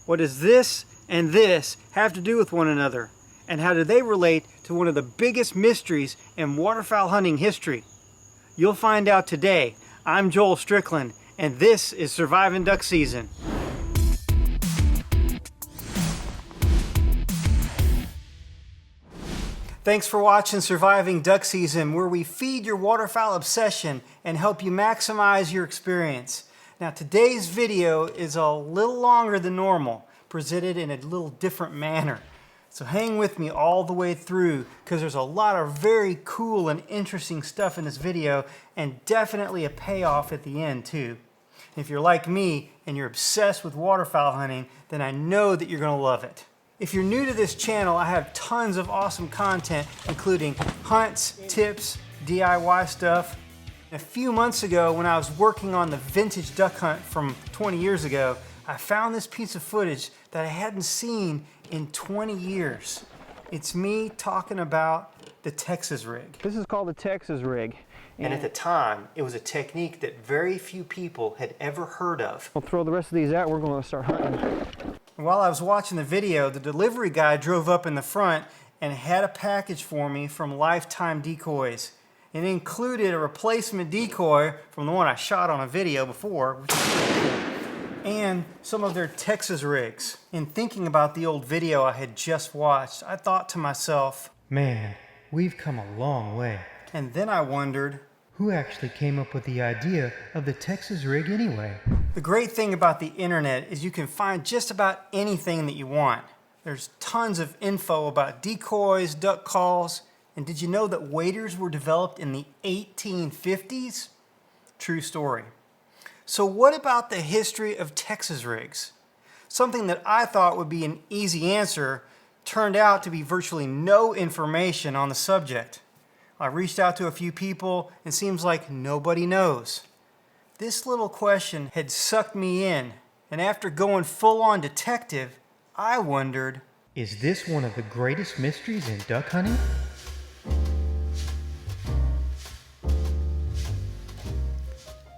What does this and this have to do with one another? And how do they relate to one of the biggest mysteries in waterfowl hunting history? You'll find out today. I'm Joel Strickland, and this is Surviving Duck Season. Thanks for watching Surviving Duck Season, where we feed your waterfowl obsession and help you maximize your experience. Now, today's video is a little longer than normal, presented in a little different manner. So hang with me all the way through, because there's a lot of very cool and interesting stuff in this video, and definitely a payoff at the end too. If you're like me and you're obsessed with waterfowl hunting, then I know that you're going to love it. If you're new to this channel, I have tons of awesome content, including hunts, tips, DIY stuff. A few months ago, when I was working on the vintage duck hunt from 20 years ago, I found this piece of footage that I hadn't seen in 20 years. It's me talking about the Texas rig. This is called the Texas rig. And at the time, it was a technique that very few people had ever heard of. We'll throw the rest of these out, we're going to start hunting. While I was watching the video, the delivery guy drove up in the front and had a package for me from Lifetime Decoys. It included a replacement decoy from the one I shot on a video before, which is pretty cool, and some of their Texas rigs. In thinking about the old video I had just watched, I thought to myself, man, we've come a long way. And then I wondered, who actually came up with the idea of the Texas rig anyway? The great thing about the internet is you can find just about anything that you want. There's tons of info about decoys, duck calls, and did you know that waders were developed in the 1850s? True story. So what about the history of Texas rigs? Something that I thought would be an easy answer turned out to be virtually no information on the subject. I reached out to a few people and it seems like nobody knows. This little question had sucked me in, and after going full-on detective, I wondered, is this one of the greatest mysteries in duck hunting?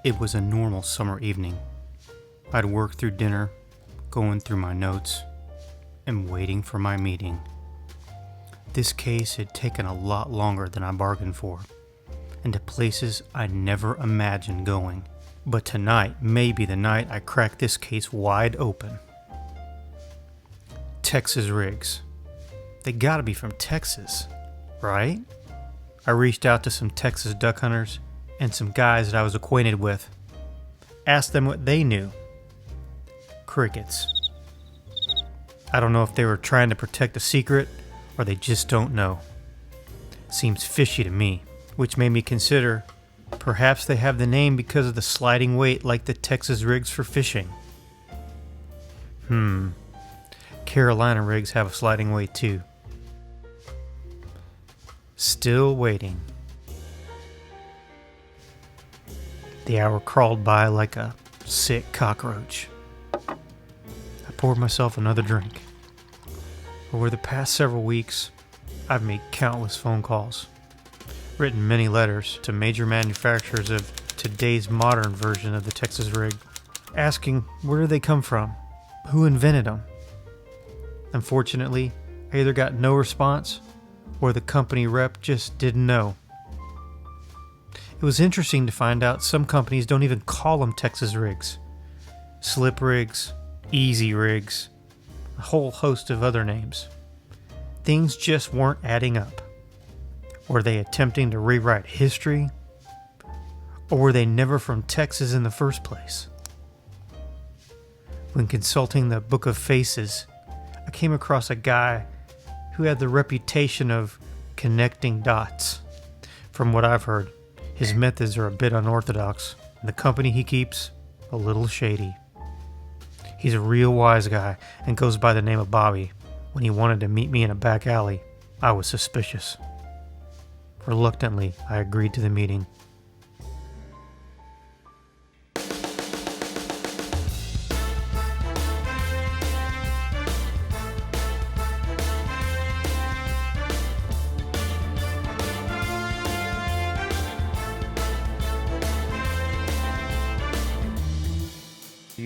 It was a normal summer evening. I'd worked through dinner, going through my notes, and waiting for my meeting. This case had taken a lot longer than I bargained for, and to places I never imagined going. But tonight may be the night I crack this case wide open. Texas rigs. They gotta be from Texas, right? I reached out to some Texas duck hunters and some guys that I was acquainted with. Asked them what they knew. Crickets. I don't know if they were trying to protect a secret or they just don't know. Seems fishy to me, which made me consider perhaps they have the name because of the sliding weight like the Texas rigs for fishing. Carolina rigs have a sliding weight too. Still waiting. The hour crawled by like a sick cockroach. I poured myself another drink. Over the past several weeks, I've made countless phone calls, written many letters to major manufacturers of today's modern version of the Texas rig, asking where do they come from, who invented them. Unfortunately, I either got no response or the company rep just didn't know. It was interesting to find out some companies don't even call them Texas rigs. Slip rigs, easy rigs, a whole host of other names. Things just weren't adding up. Were they attempting to rewrite history? Or were they never from Texas in the first place? When consulting the Book of Faces, I came across a guy who had the reputation of connecting dots. From what I've heard, his methods are a bit unorthodox, and the company he keeps, a little shady. He's a real wise guy and goes by the name of Bobby. When he wanted to meet me in a back alley, I was suspicious. Reluctantly, I agreed to the meeting.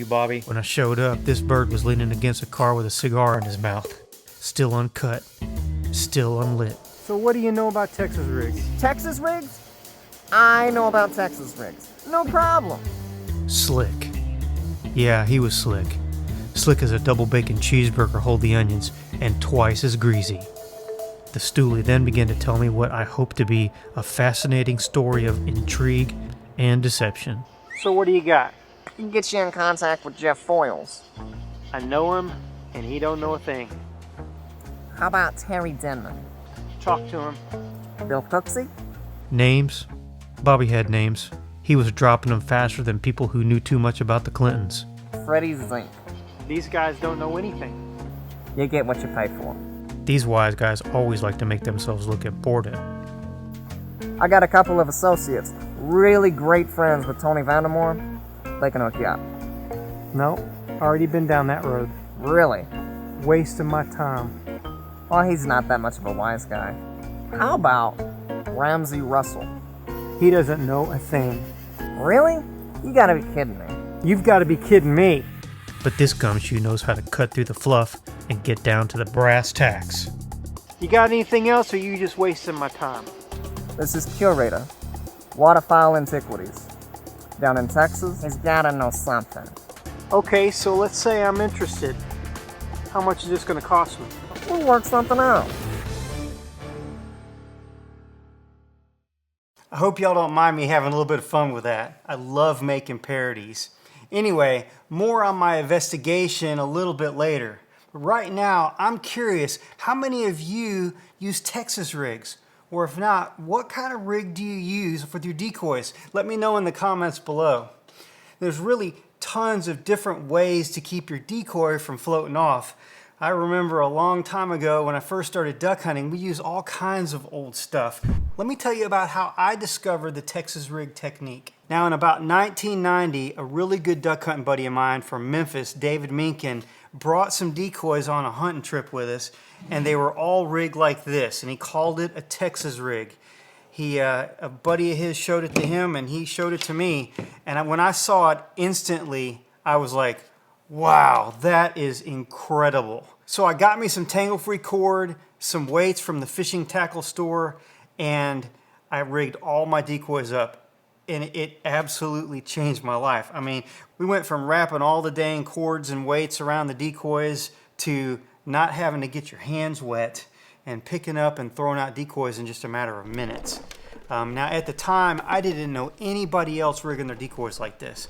Bobby. When I showed up, this bird was leaning against a car with a cigar in his mouth. Still uncut, still unlit. So what do you know about Texas rigs? Texas rigs? I know about Texas rigs. No problem. Slick. Yeah, he was slick. Slick as a double bacon cheeseburger hold the onions, and twice as greasy. The stoolie then began to tell me what I hope to be a fascinating story of intrigue and deception. So what do you got? He can get you in contact with Jeff Foyles. I know him, and he don't know a thing. How about Terry Denmon? Talk to him. Bill Cooksey? Names? Bobby had names. He was dropping them faster than people who knew too much about the Clintons. Freddie Zink. These guys don't know anything. You get what you pay for. These wise guys always like to make themselves look important. I got a couple of associates, really great friends with Tony Vandemore. They can hook you up. No, already been down that road. Really? Wasting my time. Well, he's not that much of a wise guy. How about Ramsey Russell? He doesn't know a thing. Really? You gotta be kidding me. You've got to be kidding me. But this gumshoe knows how to cut through the fluff and get down to the brass tacks. You got anything else, or are you just wasting my time? This is Curator, Waterfowl Antiquities. Down in Texas, he's gotta know something. Okay, so let's say I'm interested. How much is this going to cost me? We'll work something out. I hope y'all don't mind me having a little bit of fun with that. I love making parodies. Anyway, more on my investigation a little bit later. But right now, I'm curious, how many of you use Texas rigs? Or if not, what kind of rig do you use with your decoys? Let me know in the comments below. There's really tons of different ways to keep your decoy from floating off. I remember a long time ago when I first started duck hunting, we used all kinds of old stuff. Let me tell you about how I discovered the Texas rig technique. Now in about 1990, a really good duck hunting buddy of mine from Memphis, David Minkin, brought some decoys on a hunting trip with us, and they were all rigged like this, and he called it a Texas rig. A buddy of his showed it to him, and he showed it to me, and when I saw it instantly, I was like, wow, that is incredible. So I got me some tangle-free cord, some weights from the fishing tackle store, and I rigged all my decoys up. And it absolutely changed my life. I mean, we went from wrapping all the dang cords and weights around the decoys to not having to get your hands wet and picking up and throwing out decoys in just a matter of minutes. Now at the time, I didn't know anybody else rigging their decoys like this.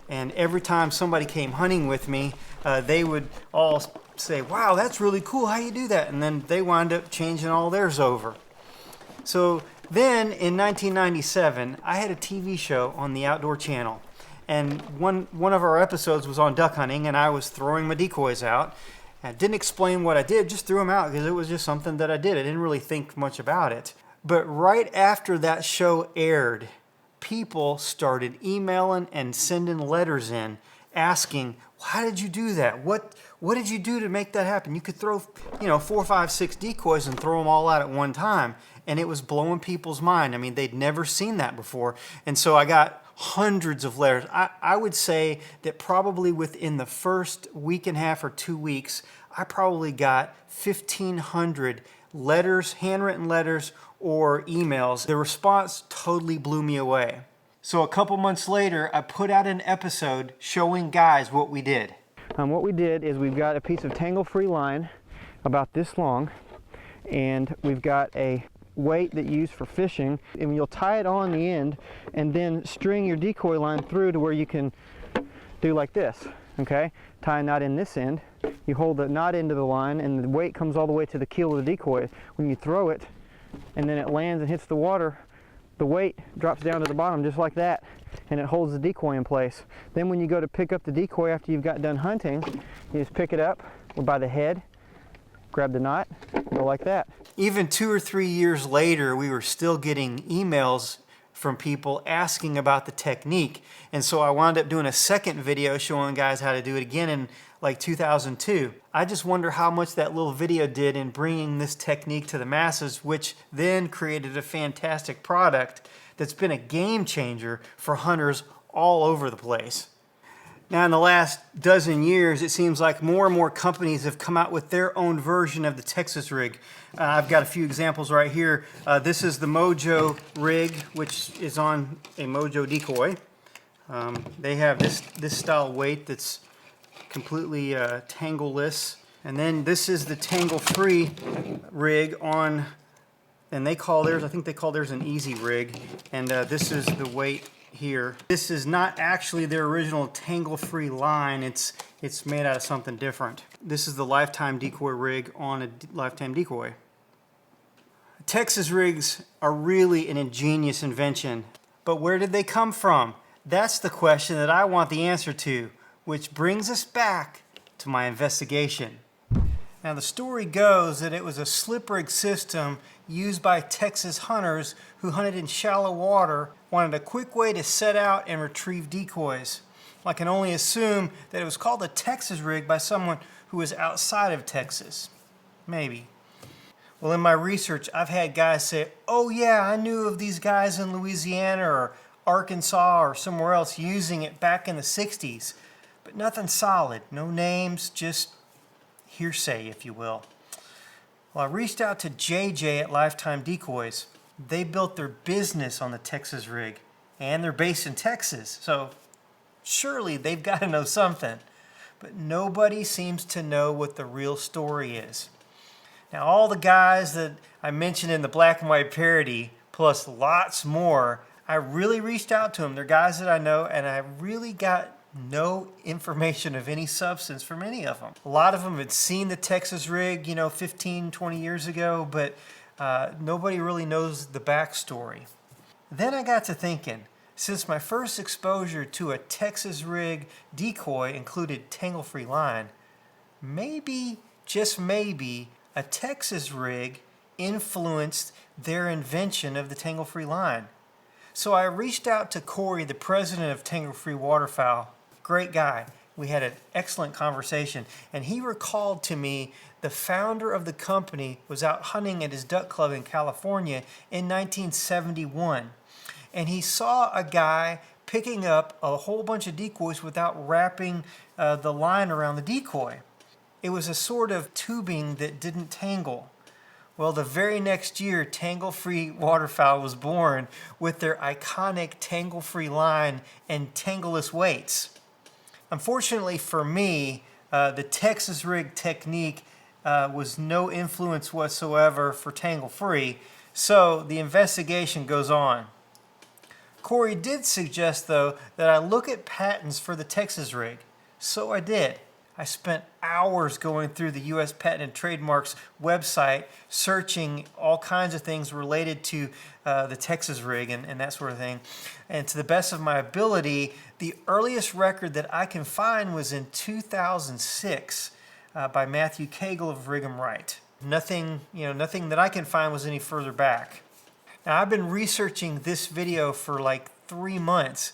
And every time somebody came hunting with me, they would all say, wow, that's really cool, how you do that? And then they wound up changing all theirs over. So then in 1997, I had a TV show on the Outdoor Channel. And one of our episodes was on duck hunting, and I was throwing my decoys out. I didn't explain what I did, just threw them out because it was just something that I did. I didn't really think much about it. But right after that show aired, people started emailing and sending letters in asking, how did you do that? What did you do to make that happen? You could throw, 4, 5, 6 decoys and throw them all out at one time. And it was blowing people's mind. I mean, they'd never seen that before. And so I got hundreds of letters. I would say that probably within the first week and a half or 2 weeks, I probably got 1,500 letters, handwritten letters, or emails. The response totally blew me away. So a couple months later, I put out an episode showing guys what we did. What we did is we've got a piece of tangle-free line about this long, and we've got a weight that you use for fishing, and you'll tie it on the end and then string your decoy line through to where you can do like this, okay? Tie a knot in this end, you hold the knot into the line, and the weight comes all the way to the keel of the decoy. When you throw it and then it lands and hits the water, the weight drops down to the bottom just like that, and it holds the decoy in place. Then when you go to pick up the decoy after you've got done hunting, you just pick it up by the head, grab the knot, go like that. Even 2 or 3 years later, we were still getting emails from people asking about the technique. And so I wound up doing a second video showing guys how to do it again in like 2002. I just wonder how much that little video did in bringing this technique to the masses, which then created a fantastic product that's been a game changer for hunters all over the place. Now, in the last dozen years, it seems like more and more companies have come out with their own version of the Texas rig. I've got a few examples right here. This is the Mojo rig, which is on a Mojo decoy. They have this style weight that's completely tangleless. And then this is the tangle-free rig on, and they call theirs, I think they call theirs an easy rig. And this is the weight here. This is not actually their original tangle-free line. It's made out of something different. This is the lifetime decoy rig on a lifetime decoy. Texas rigs are really an ingenious invention, but where did they come from? That's the question that I want the answer to, which brings us back to my investigation. Now, the story goes that it was a slip rig system used by Texas hunters who hunted in shallow water, wanted a quick way to set out and retrieve decoys. I can only assume that it was called a Texas rig by someone who was outside of Texas. Maybe. Well, in my research, I've had guys say, oh yeah, I knew of these guys in Louisiana or Arkansas or somewhere else using it back in the 60s. But nothing solid, no names, just hearsay, if you will. Well, I reached out to JJ at Lifetime Decoys. They built their business on the Texas rig, and they're based in Texas, so surely they've got to know something. But nobody seems to know what the real story is. Now, all the guys that I mentioned in the black and white parody, plus lots more, I really reached out to them. They're guys that I know, and I really got no information of any substance from any of them. A lot of them had seen the Texas rig, 15, 20 years ago, but nobody really knows the backstory. Then I got to thinking, since my first exposure to a Texas rig decoy included tangle-free line, maybe, just maybe, a Texas rig influenced their invention of the tangle-free line. So I reached out to Corey, the president of Tangle-Free Waterfowl. Great guy. We had an excellent conversation, and he recalled to me the founder of the company was out hunting at his duck club in California in 1971, and he saw a guy picking up a whole bunch of decoys without wrapping the line around the decoy. It was a sort of tubing that didn't tangle. Well, the very next year, Tangle-Free Waterfowl was born with their iconic tangle-free line and tangleless weights. Unfortunately for me, the Texas rig technique was no influence whatsoever for tangle-free, so the investigation goes on. Corey did suggest, though, that I look at patents for the Texas rig, so I did. I spent hours going through the U.S. Patent and Trademarks website searching all kinds of things related to the Texas rig and that sort of thing. And to the best of my ability, the earliest record that I can find was in 2006 by Matthew Cagle of Rig 'em Right. Nothing that I can find was any further back. Now, I've been researching this video for like 3 months.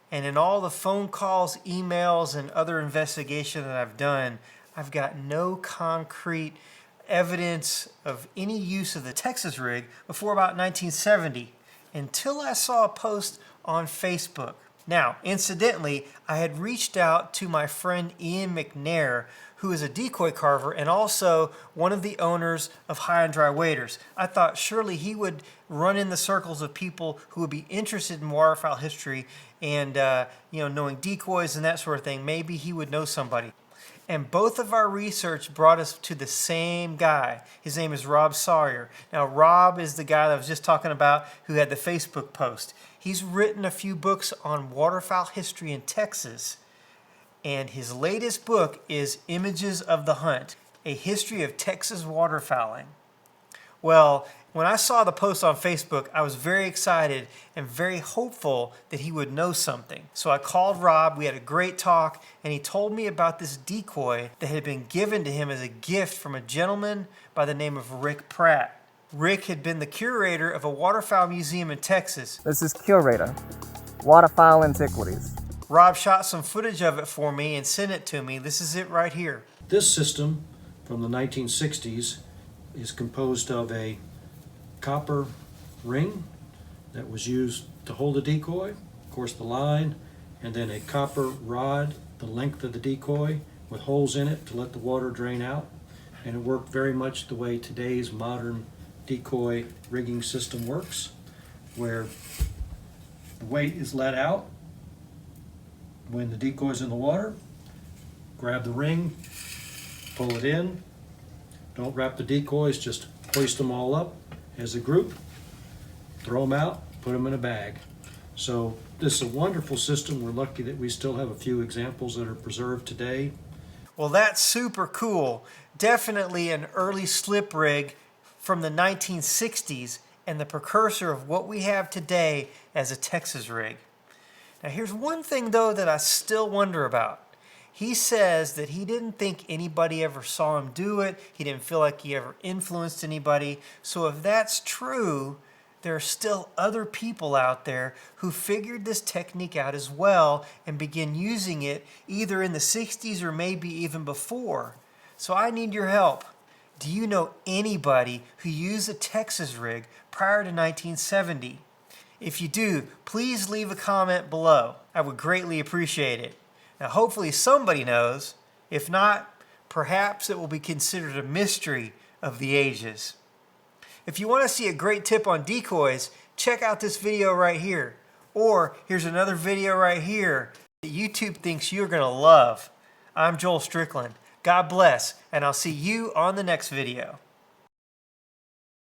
And in all the phone calls, emails, and other investigation that I've done, I've got no concrete evidence of any use of the Texas rig before about 1970, until I saw a post on Facebook. Now, incidentally, I had reached out to my friend Ian McNair, who is a decoy carver and also one of the owners of High and Dry Waders. I thought surely he would run in the circles of people who would be interested in waterfowl history and knowing decoys and that sort of thing. Maybe he would know somebody. And both of our research brought us to the same guy. His name is Rob Sawyer. Now, Rob is the guy that I was just talking about who had the Facebook post. He's written a few books on waterfowl history in Texas, and his latest book is Images of the Hunt, A History of Texas Waterfowling. Well, when I saw the post on Facebook, I was very excited and very hopeful that he would know something. So I called Rob, we had a great talk, and he told me about this decoy that had been given to him as a gift from a gentleman by the name of Rick Pratt. Rick had been the curator of a waterfowl museum in Texas. This is Curator, Waterfowl Antiquities. Rob shot some footage of it for me and sent it to me. This is it right here. This system from the 1960s is composed of a copper ring that was used to hold the decoy, of course the line, and then a copper rod the length of the decoy with holes in it to let the water drain out. And it worked very much the way today's modern decoy rigging system works, where the weight is let out when the decoy's in the water. Grab the ring, pull it in. Don't wrap the decoys, just hoist them all up as a group, throw them out, put them in a bag. So this is a wonderful system. We're lucky that we still have a few examples that are preserved today. Well, that's super cool. Definitely an early slip rig from the 1960s and the precursor of what we have today as a Texas rig. Now here's one thing though that I still wonder about. He says that he didn't think anybody ever saw him do it. He didn't feel like he ever influenced anybody. So if that's true, there are still other people out there who figured this technique out as well and began using it either in the 60s or maybe even before. So I need your help. Do you know anybody who used a Texas rig prior to 1970? If you do, please leave a comment below. I would greatly appreciate it. Now hopefully somebody knows. If not, perhaps it will be considered a mystery of the ages. If you want to see a great tip on decoys, check out this video right here. Or here's another video right here that YouTube thinks you're going to love. I'm Joel Strickland. God bless, and I'll see you on the next video.